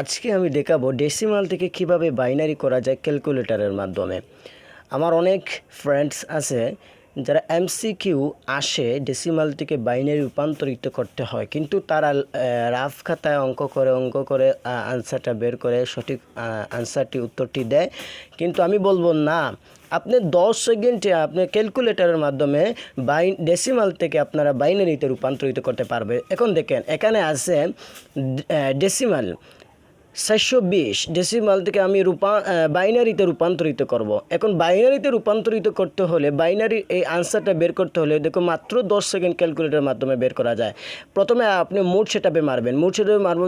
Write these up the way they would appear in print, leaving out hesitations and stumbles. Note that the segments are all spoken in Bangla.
আজকে আমি দেখাবো ডেসিমাল থেকে কিভাবে বাইনারি করা যায় ক্যালকুলেটরের মাধ্যমে। আমার অনেক ফ্রেন্ডস আছে যারা এমসিকিউ আসে ডেসিমাল থেকে বাইনারি রূপান্তরিত করতে হয়, কিন্তু তারা রাফ খাতায় অঙ্ক করে আনসারটা বের করে সঠিক আনসারটি উত্তরটি দেয়। কিন্তু আমি বলবো না, আপনি 10 সেকেন্ডে আপনি ক্যালকুলেটরের মাধ্যমে ডেসিমাল থেকে আপনারা বাইনারিতে রূপান্তরিত করতে পারবে। এখন দেখেন, এখানে আছে ডেসিমাল 420, ডেসিমাল থেকে আমি বাইনারিতে রূপান্তরিত করব। এখন বাইনারিতে রূপান্তরিত করতে হলে বাইনারি এই আনসারটা বের করতে হলে দেখো মাত্র 10 সেকেন্ড ক্যালকুলেটরের মাধ্যমে বের করা যায়। প্রথমে আপনি মোড সেটআপে মারবেন, মোড সেটআপে মারবো,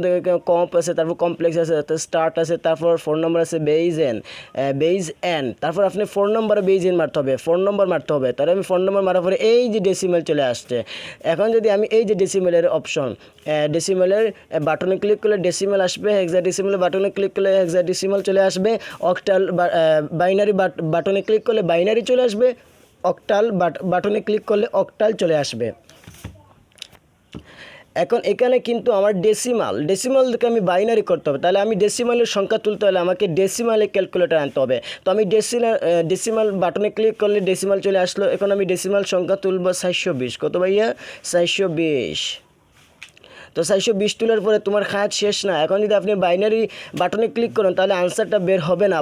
কম্প আছে, তারপর কমপ্লেক্স আছে, স্টার্ট আছে, তারপর 4 নম্বর আছে বেইজ এন, তারপর আপনি 4 নম্বরে বেইজ এন মারতে হবে, 4 নম্বর মারতে হবে। তাহলে আমি 4 নম্বর মারার পরে এই যে ডেসিমাল চলে আসছে। এখন যদি আমি এই যে ডেসিমালের অপশন, ডেসিমালের বাটনে ক্লিক করলে ডেসিমাল আসবে, হেক্সাডেসিমাল বাটনে ক্লিক করলে হেক্সাডেসিমাল চলে আসবে, অক্টাল বাইনারি বাটনে ক্লিক করলে বাইনারি চলে আসবে, অক্টাল বাটনে ক্লিক করলে অক্টাল চলে আসবে। এখন এখানে কিন্তু আমার ডেসিমাল থেকে আমি বাইনারি করতে হবে, তাহলে আমি ডেসিমালের সংখ্যা তুলতে হলে আমাকে ডেসিমালে ক্যালকুলেটর আনতে হবে। তো আমি ডেসিমাল বাটনে ক্লিক করলে ডেসিমাল চলে আসলো। এখন আমি ডেসিমাল সংখ্যা তুলব 420। কত ভাইয়া? 420। তো 420 তোলার পরে তোমার কাজ শেষ না। এখন যদি আপনি বাইনারি বাটনে ক্লিক করেন তাহলে আনসারটা বের হবে না,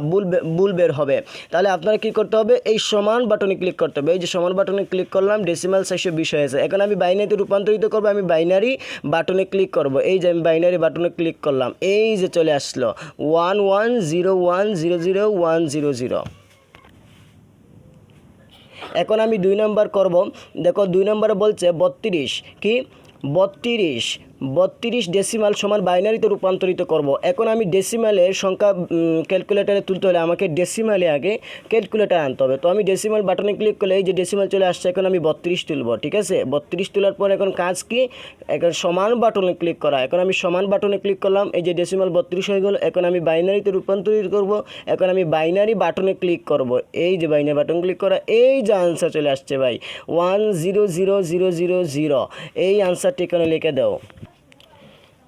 ভুল বের হবে। তাহলে আপনারা কী করতে হবে? এই সমান বাটনে ক্লিক করতে হবে। এই যে সমান বাটনে ক্লিক করলাম, ডেসিমাল 420 হয়েছে। এখন আমি বাইনারিতে রূপান্তরিত করবো, আমি বাইনারি বাটনে ক্লিক করব। এই যে আমি বাইনারি বাটনে ক্লিক করলাম, এই যে চলে আসলো 1101001000। এখন আমি 2 নম্বর করব। দেখো 2 নম্বরে বলছে 32, কি 32 ডেসিমাল সমান বাইনারিতে রূপান্তরিত করব। এখন আমি ডেসিমালের সংখ্যা ক্যালকুলেটারে তুলতে হলে আমাকে ডেসিমালে আগে ক্যালকুলেটার আনতে হবে। তো আমি ডেসিমাল বাটনে ক্লিক করলে এই যে ডেসিমাল চলে আসছে। এখন আমি 32 তুলব, ঠিক আছে? 32 তোলার পর এখন কাজ কি? এখন সমান বাটনে ক্লিক করা। এখন আমি সমান বাটনে ক্লিক করলাম, এই যে ডেসিমাল 32 হয়ে গেল। এখন আমি বাইনারিতে রূপান্তরিত করব। এখন আমি বাইনারি বাটনে ক্লিক করব, এই যে বাইনারি বাটন ক্লিক করা, এই যে আনসার চলে আসছে ভাই 100000। এই আনসারটি এখানে লিখে দাও।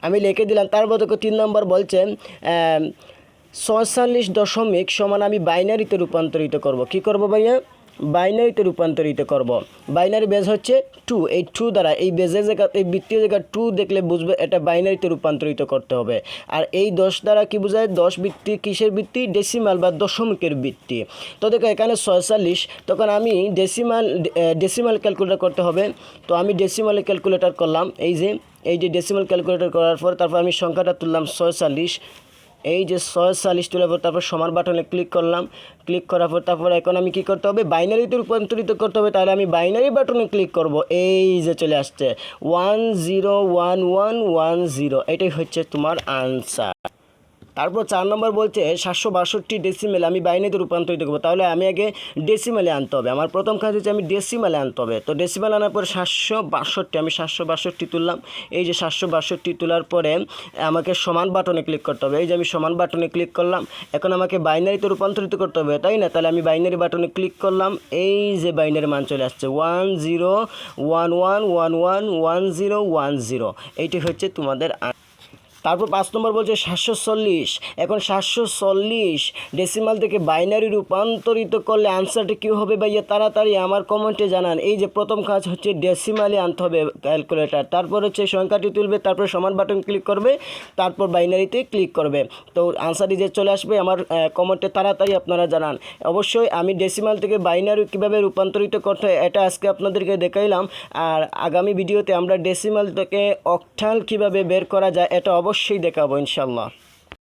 আমি লিখে দিলাম। তারপর দেখো 3 নম্বর বলছে 46 দশমিক সমান আমি বাইনারিতে রূপান্তরিত করব। কি করব ভাইয়া? বাইনারিতে রূপান্তরিত করব। বাইনারি বেজ হচ্ছে 2, এই 2 দ্বারা এই বেজের জায়গা, এই বৃত্তীয় জায়গা 2 দেখলে বুঝবে এটা বাইনারিতে রূপান্তরিত করতে হবে। আর এই 10 দ্বারা কি বোঝায়? 10 বৃত্তি কিসের বৃত্তি? ডেসিমাল বা দশমিকের বৃত্তি। তো দেখো এখানে 46, তখন আমি ডেসিমাল ক্যালকুলেটর করতে হবে। তো আমি ডেসিমালে ক্যালকুলেটর করলাম, এই যে ডেসিমাল ক্যালকুলেটর করার পর তারপর আমি সংখ্যাটা তুললাম 46। এই যে 46 তোলার পর তারপর সমান বাটনে ক্লিক করলাম। ক্লিক করার পর তারপর এখন আমি কী করতে হবে? বাইনারিতে রূপান্তরিত করতে হবে। তাহলে আমি বাইনারি বাটনে ক্লিক করব, এই যে চলে আসছে 101110। এটাই হচ্ছে তোমার আনসার। তারপর 4 নম্বর বলছে 762 ডেসিমেল আমি বাইনারিতে রূপান্তরিত করবো। তাহলে আমি আগে ডেসিমেলে আনতে হবে। আমার প্রথম কাজ হচ্ছে আমি ডেসিমেলে আনতে হবে। তো ডেসিমেল আনার পরে 762, আমি 762 তুললাম। এই যে 762 তোলার পরে আমাকে সমান বাটনে ক্লিক করতে হবে। এই যে আমি সমান বাটনে ক্লিক করলাম। এখন আমাকে বাইনারিতে রূপান্তরিত করতে হবে, তাই না? তাহলে আমি বাইনারি বাটনে ক্লিক করলাম, এই যে বাইনারি মান চলে আসছে 1011111010। এইটি হচ্ছে তোমাদের। তারপর 5 নম্বর বলছে 740। এখন 740 ডেসিমাল থেকে বাইনারি রূপান্তরিত করলে আনসারটা কী হবে ভাইয়া? তাড়াতাড়ি আমার কমেন্টে জানান। এই যে প্রথম কাজ হচ্ছে ডেসিমালে আনতে হবে ক্যালকুলেটর, তারপর হচ্ছে সংখ্যাটি তুলবে, তারপর সমান বাটন ক্লিক করবে, তারপর বাইনারিতে ক্লিক করবে। তো আনসারটি যে চলে আসবে আমার কমেন্টে তাড়াতাড়ি আপনারা জানান। অবশ্যই আমি ডেসিমাল থেকে বাইনারি কীভাবে রূপান্তরিত করতে হয় এটা আজকে আপনাদেরকে দেখাইলাম। আর আগামী ভিডিওতে আমরা ডেসিমাল থেকে অক্টাল কীভাবে বের করা যায় এটা অবশ্যই দেখাবো ইনশাল্লাহ।